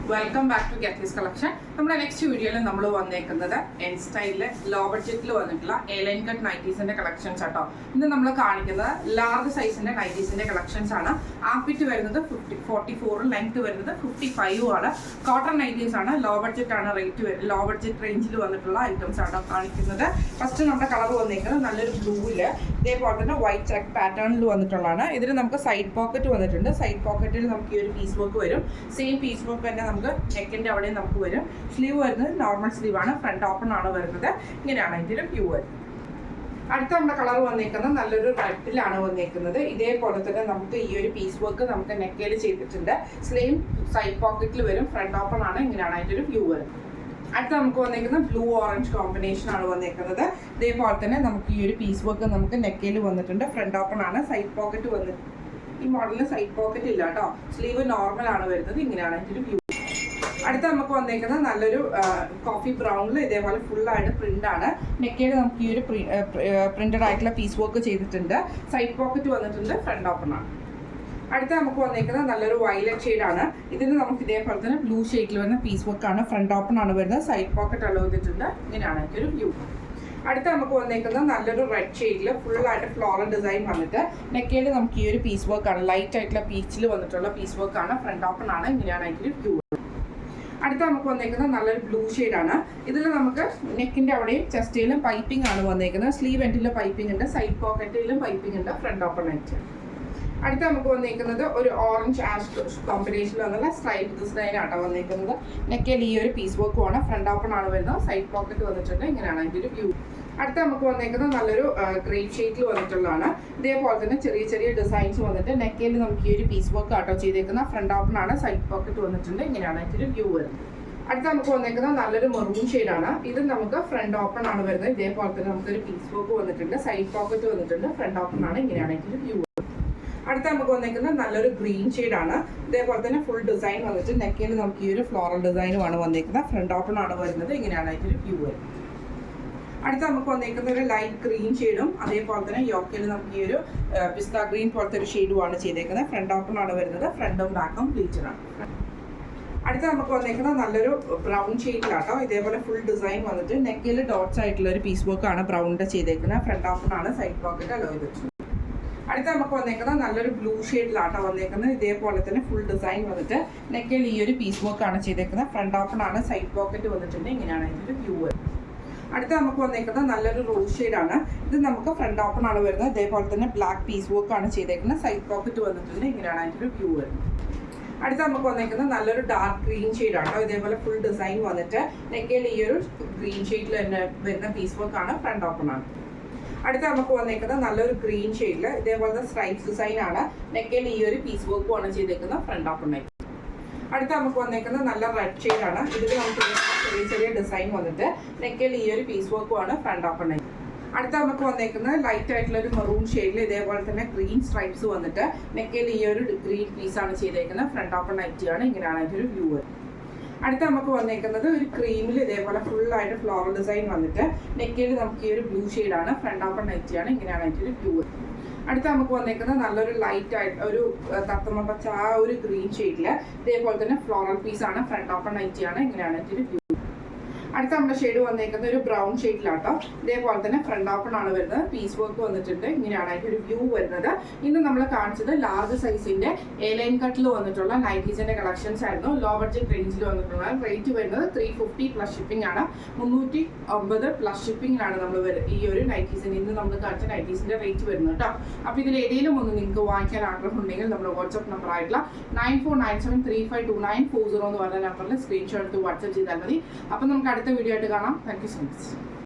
Welcome back to ഗെറ്റീസ് collection. നമ്മുടെ next വീഡിയോയിൽ നമ്മൾ വന്നേക്കുന്നത് എൻ സ്റ്റൈലിലെ ലോ ബഡ്ജറ്റിൽ വന്നിട്ടുള്ള എലൈൻ കട്ട് നൈറ്റീസിന്റെ കളക്ഷൻസ് ആട്ടോ. ഇന്ന് നമ്മൾ കാണിക്കുന്നത് ലാർജ് സൈസിന്റെ നൈറ്റീസിന്റെ കളക്ഷൻസ് ആണ്. ആംപിറ്റ് വരുന്നത് 44, ലെങ്ത് വരുന്നത് 55 ആണ്. കോട്ടൺ നൈറ്റീസ് ആണ്. ലോ ബഡ്ജറ്റ് ആണ് റേറ്റ് വരുന്നത്. ലോ ബഡ്ജറ്റ് റേഞ്ചിൽ വന്നിട്ടുള്ള ഐറ്റംസ് ആണ് കാണിക്കുന്നത്. ഫസ്റ്റ് നമ്മുടെ കളർ വന്നേക്കുന്നത് നല്ലൊരു ബ്ലൂവില് ഇതേപോലെ തന്നെ വൈറ്റ് ചെക്ക് പാറ്റേണിൽ വന്നിട്ടുള്ളതാണ്. ഇതിന് നമുക്ക് സൈഡ് പോക്കറ്റ് വന്നിട്ടുണ്ട്. സൈഡ് പോക്കറ്റിൽ നമുക്ക് ഈ ഒരു പീസ് വർക്ക് വരും. സെയിം പീസ് വർക്ക് തന്നെ നമുക്ക് നെക്കിന്റെ അവിടെ നമുക്ക് വരും. സ്ലീവ് വരുന്നത് നോർമൽ സ്ലീവ് ആണ്. ഫ്രണ്ട് ഓപ്പൺ ആണ് വരുന്നത്. ഇങ്ങനെയാണ് ഇതിന്റെ വ്യൂ വരുന്നത്. അടുത്ത നമ്മുടെ കളർ വന്നേക്കുന്നത് നല്ലൊരു റെഡിലാണ് വന്നേക്കുന്നത്. ഇതേപോലെ തന്നെ നമുക്ക് ഈ ഒരു പീസ് വർക്ക് നമുക്ക് നെക്കയിൽ ചെയ്തിട്ടുണ്ട്. സ്ലീവ് സൈഡ് പോക്കറ്റിൽ വരും. ഫ്രണ്ട് ഓപ്പൺ ആണ്. ഇങ്ങനെയാണ് അതിന്റെ ഒരു വ്യൂ വരുന്നത്. അടുത്ത നമുക്ക് വന്നേക്കുന്നത് ബ്ലൂ ഓറഞ്ച് കോമ്പിനേഷൻ ആണ് വന്നേക്കുന്നത്. ഇതേപോലെ തന്നെ നമുക്ക് ഈ ഒരു പീസ് വർക്ക് നമുക്ക് നെക്കയിൽ വന്നിട്ടുണ്ട്. ഫ്രണ്ട് ഓപ്പൺ ആണ്. സൈഡ് പോക്കറ്റ് വന്നിട്ട് ഈ മോഡലിന് സൈഡ് പോക്കറ്റ് ഇല്ല കേട്ടോ. സ്ലീവ് നോർമൽ ആണ് വരുന്നത്. ഇങ്ങനെയാണ് അതിന്റെ ഒരു വ്യൂ. അടുത്ത നമുക്ക് വന്നേക്കുന്നത് നല്ലൊരു കോഫി ബ്രൗണിൽ ഇതേപോലെ ഫുള്ളായിട്ട് പ്രിന്റ് ആണ്. നെക്കയിൽ നമുക്ക് ഈ ഒരു പ്രിന്റഡ് ആയിട്ടുള്ള പീസ് വർക്ക് ചെയ്തിട്ടുണ്ട്. സൈഡ് പോക്കറ്റ് വന്നിട്ടുണ്ട്. ഫ്രണ്ട് ഓപ്പൺ ആണ്. അടുത്ത നമുക്ക് വന്നേക്കുന്നത് നല്ലൊരു വയലറ്റ് ഷെയ്ഡാണ്. ഇതിന് നമുക്ക് ഇതേപോലെ തന്നെ ബ്ലൂ ഷെയ്ഡിൽ വരുന്ന പീസ് വർക്ക് ആണ്. ഫ്രണ്ട് ഓപ്പൺ ആണ് വരുന്നത്. സൈഡ് പോക്കറ്റ് അലോ ചെയ്തിട്ടുണ്ട്. ഇങ്ങനെയാണ് അതിൻ്റെ ഒരു വ്യൂ. അടുത്ത നമുക്ക് വന്നേക്കുന്നത് നല്ലൊരു റെഡ് ഷെയ്ഡിൽ ഫുള്ളായിട്ട് ഫ്ലോറൽ ഡിസൈൻ വന്നിട്ട് നെക്കയിൽ നമുക്ക് ഈ ഒരു പീസ് വർക്ക് ആണ്. ലൈറ്റ് ആയിട്ടുള്ള പീച്ചിൽ വന്നിട്ടുള്ള പീസ് വർക്ക് ആണ്. ഫ്രണ്ട് ഓപ്പൺ ആണ്. ഇങ്ങനെയാണ് അതിൻ്റെ ഒരു വ്യൂ. അടുത്ത നമുക്ക് വന്നേക്കുന്നത് നല്ലൊരു ബ്ലൂ ഷെയ്ഡാണ്. ഇതിൽ നമുക്ക് നെക്കിന്റെ അവിടെയും ചെസ്റ്റിലും പൈപ്പിംഗ് ആണ് വന്നേക്കുന്നത്. സ്ലീവ് എൻഡിലും പൈപ്പിംഗ് ഉണ്ട്. സൈഡ് പോക്കറ്റിലും പൈപ്പിംഗ് ഉണ്ട്. ഫ്രണ്ട് ഓപ്പൺ ആയിട്ട്. അടുത്ത നമുക്ക് വന്നേക്കുന്നത് ഒരു ഓറഞ്ച് ആഷ് കോമ്പിനേഷനിൽ വന്നുള്ള സ്ട്രൈപ്പ് ഡിസൈൻ ആട്ടോ വന്നേക്കുന്നത്. നെക്കയിൽ ഈ ഒരു പീസ് വർക്കുമാണ്. ഫ്രണ്ട് ഓപ്പൺ ആണ് വരുന്നത്. സൈഡ് പോക്കറ്റ് വന്നിട്ടുണ്ട്. ഇങ്ങനെയാണ് അതിൻ്റെ ഒരു വ്യൂ. അടുത്ത നമുക്ക് വന്നേക്കുന്നത് നല്ലൊരു ഗ്രേപ്പ് ഷെയ്ഡിൽ വന്നിട്ടുള്ളതാണ്. ഇതേപോലെ തന്നെ ചെറിയ ചെറിയ ഡിസൈൻസ് വന്നിട്ട് നെക്കയിൽ നമുക്ക് ഈ ഒരു പീസ് വർക്ക് ആട്ടോ ചെയ്തേക്കുന്ന. ഫ്രണ്ട് ഓപ്പൺ ആണ്. സൈഡ് പോക്കറ്റ് വന്നിട്ടുണ്ട്. ഇങ്ങനെയാണ് അതിൻ്റെ ഒരു വ്യൂ വരുന്നത്. അടുത്ത നമുക്ക് വന്നേക്കുന്നത് നല്ലൊരു മെറൂൺ ഷെയ്ഡാണ്. ഇത് നമുക്ക് ഫ്രണ്ട് ഓപ്പൺ ആണ് വരുന്നത്. ഇതേപോലെ തന്നെ നമുക്കൊരു പീസ് വർക്ക് വന്നിട്ടുണ്ട്. സൈഡ് പോക്കറ്റ് വന്നിട്ടുണ്ട്. ഫ്രണ്ട് ഓപ്പൺ ആണ്. ഇങ്ങനെയാണ് അതിൻ്റെ ഒരു വ്യൂ. അടുത്ത നമുക്ക് വന്നേക്കുന്നത് നല്ലൊരു ഗ്രീൻ ഷെയ്ഡാണ്. ഇതേപോലെ തന്നെ ഫുൾ ഡിസൈൻ വന്നിട്ട് നെക്കയിൽ നമുക്ക് ഈ ഒരു ഫ്ലോറൽ ഡിസൈനുമാണ് വന്നേക്കുന്നത്. ഫ്രണ്ട് ഓപ്പൺ ആണ് വരുന്നത്. ഇങ്ങനെയാണ് അതിൻ്റെ ഒരു വ്യൂ വരുന്നത്. അടുത്ത നമുക്ക് വന്നേക്കുന്ന ഒരു ലൈറ്റ് ഗ്രീൻ ഷെയ്ഡും അതേപോലെ തന്നെ യോക്കയിൽ നമുക്ക് ഈ ഒരു പിസ്ത ഗ്രീൻ പോലത്തെ ഒരു ഷെയ്ഡുമാണ് ചെയ്തേക്കുന്നത്. ഫ്രണ്ട് ഓപ്പൺ ആണ് വരുന്നത്. ഫ്രണ്ടും ബാക്കും പ്ലീറ്റഡ് ആണ്. അടുത്ത നമുക്ക് വന്നേക്കുന്നത് നല്ലൊരു ബ്രൗൺ ഷെയ്ഡിലാട്ടോ. ഇതേപോലെ ഫുൾ ഡിസൈൻ വന്നിട്ട് നെക്കിൽ ഡോട്ട്സ് ആയിട്ടുള്ള ഒരു പീസ് വർക്ക് ആണ് ബ്രൗണിന്റെ ചെയ്തേക്കുന്നത്. ഫ്രണ്ട് ഓപ്പൺ ആണ്. സൈഡ് പോക്കറ്റ് അലോ ചെയ്തിട്ടുണ്ട്. അടുത്ത നമുക്ക് വന്നേക്കുന്നത് നല്ലൊരു ബ്ലൂ ഷെയ്ഡിലാട്ടോ വന്നേക്കുന്നത്. ഇതേപോലെ തന്നെ ഫുൾ ഡിസൈൻ വന്നിട്ട് നെക്കിൽ ഈ ഒരു പീസ് വർക്ക് ആണ് ചെയ്തേക്കുന്നത്. ഫ്രണ്ട് ഓപ്പൺ ആണ്. സൈഡ് പോക്കറ്റ് വന്നിട്ടുണ്ട്. ഇങ്ങനെയാണ് ഇതിന്റെ ഒരു വ്യൂ. അടുത്ത നമുക്ക് വന്നേക്കുന്നത് നല്ലൊരു റോസ് ഷെയ്ഡാണ്. ഇത് നമുക്ക് ഫ്രണ്ട് ഓപ്പൺ ആണ് വരുന്നത്. ഇതേപോലെ തന്നെ ബ്ലാക്ക് പീസ് വർക്ക് ആണ് ചെയ്തേക്കുന്നത്. സൈഡ് പോക്കറ്റ് വന്നിട്ടുണ്ട്. ഇങ്ങനെയാണ് അതിൻ്റെ ഒരു വ്യൂ വരുന്നത്. അടുത്ത നമുക്ക് വന്നേക്കുന്നത് നല്ലൊരു ഡാർക്ക് ഗ്രീൻ ഷെയ്ഡാണ്. ഇതേപോലെ ഫുൾ ഡിസൈൻ വന്നിട്ട് നെക്കയിൽ ഈ ഒരു ഗ്രീൻ ഷെയ്ഡിൽ തന്നെ വരുന്ന പീസ് വർക്ക് ആണ്. ഫ്രണ്ട് ഓപ്പൺ ആണ്. അടുത്ത നമുക്ക് വന്നേക്കുന്നത് നല്ലൊരു ഗ്രീൻ ഷെയ്ഡിൽ ഇതേപോലത്തെ സ്ട്രൈപ്സ് ഡിസൈൻ ആണ്. നെക്കയിൽ ഈ ഒരു പീസ് വർക്കും ആണ് ചെയ്തേക്കുന്നത്. ഫ്രണ്ട് ഓപ്പൺ ആയിട്ട്. അടുത്ത നമുക്ക് വന്നേക്കുന്നത് നല്ല റെഡ് ഷെയ്ഡാണ്. ഇതിൽ നമുക്ക് ചെറിയ ചെറിയ ഡിസൈൻ വന്നിട്ട് നെക്കയിൽ ഈ ഒരു പീസ് വർക്കും ആണ്. ഫ്രണ്ട് ഓപ്പൺ ആയിട്ട്. അടുത്ത നമുക്ക് വന്നേക്കുന്നത് ലൈറ്റ് ആയിട്ടുള്ള ഒരു മെറൂൺ ഷെയ്ഡിൽ ഇതേപോലെ തന്നെ ഗ്രീൻ സ്ട്രൈപ്സ് വന്നിട്ട് നെക്കയിൽ ഈ ഒരു ഗ്രീൻ പീസ് ആണ് ചെയ്തേക്കുന്നത്. ഫ്രണ്ട് ഓപ്പൺ ആയിട്ട് ആണ്. ഇങ്ങനെയാണ് അതിൻ്റെ വ്യൂ. അടുത്ത നമുക്ക് വന്നേക്കുന്നത് ഒരു ക്രീമിൽ ഇതേപോലെ ഫുള്ളായിട്ട് ഫ്ലോറൽ ഡിസൈൻ വന്നിട്ട് നെക്കയിൽ നമുക്ക് ഈ ഒരു ബ്ലൂ ഷെയ്ഡാണ്. ഫ്രണ്ട് ഓപ്പൺ ആയിട്ട് ആണ്. ഇങ്ങനെയാണ് അതിൻ്റെ ഒരു വ്യൂ. അടുത്ത നമുക്ക് വന്നേക്കുന്നത് നല്ലൊരു ലൈറ്റ് ആയിട്ട് ഒരു തത്തമ്മ പച്ച ആ ഒരു ഗ്രീൻ ഷെയ്ഡിൽ ഇതേപോലെ തന്നെ ഫ്ലോറൽ പീസ് ആണ്. ഫ്രണ്ട് ഓപ്പൺ ആയിട്ട് ആണ്. ഇങ്ങനെയാണ് അതിൻ്റെ ഒരു വ്യൂ. അടുത്ത നമ്മുടെ ഷെയ്ഡ് വന്നേക്കുന്നത് ഒരു ബ്രൗൺ ഷെയ്ഡിലാട്ടോ. ഇതേപോലെ തന്നെ ഫ്രണ്ട് ഓപ്പൺ ആണ് വരുന്നത്. പീസ് വർക്ക് വന്നിട്ടുണ്ട്. ഇങ്ങനെയാണ് അതിൻ്റെ ഒരു വ്യൂ വരുന്നത്. ഇന്ന് നമ്മൾ കാണിച്ചത് ലാർജ് സൈസിന്റെ എലൈൻ കട്ടിൽ വന്നിട്ടുള്ള നൈറ്റീസിന്റെ കളക്ഷൻസ് ആയിരുന്നു. ലോ ബഡ്ജറ്റ് റേഞ്ചിൽ വന്നിട്ടുള്ള റേറ്റ് വരുന്നത് 350 പ്ലസ് ഷിപ്പിംഗ് ആണ്. 350 പ്ലസ് ഷിപ്പിംഗിലാണ് നമ്മൾ ഈ ഒരു നൈറ്റീസിന് ഇന്ന് നമ്മൾ കാണിച്ച നൈറ്റീസിന്റെ റേറ്റ് വരുന്നത് കേട്ടോ. അപ്പോൾ ഇതിൽ ഏതെങ്കിലും ഒന്ന് നിങ്ങൾക്ക് വാങ്ങിക്കാൻ ആഗ്രഹം ഉണ്ടെങ്കിൽ നമ്മുടെ വാട്സ്ആപ്പ് നമ്പർ ആയിട്ടുള്ള 9497352940 എന്ന് പറഞ്ഞ നമ്പറിൽ സ്ക്രീൻഷോട്ട് എടുത്ത് വാട്സ്ആപ്പ് ചെയ്താൽ മതി. അപ്പം നമുക്ക് അടുത്ത വീഡിയോ ആയിട്ട് കാണാം. Thank you so much.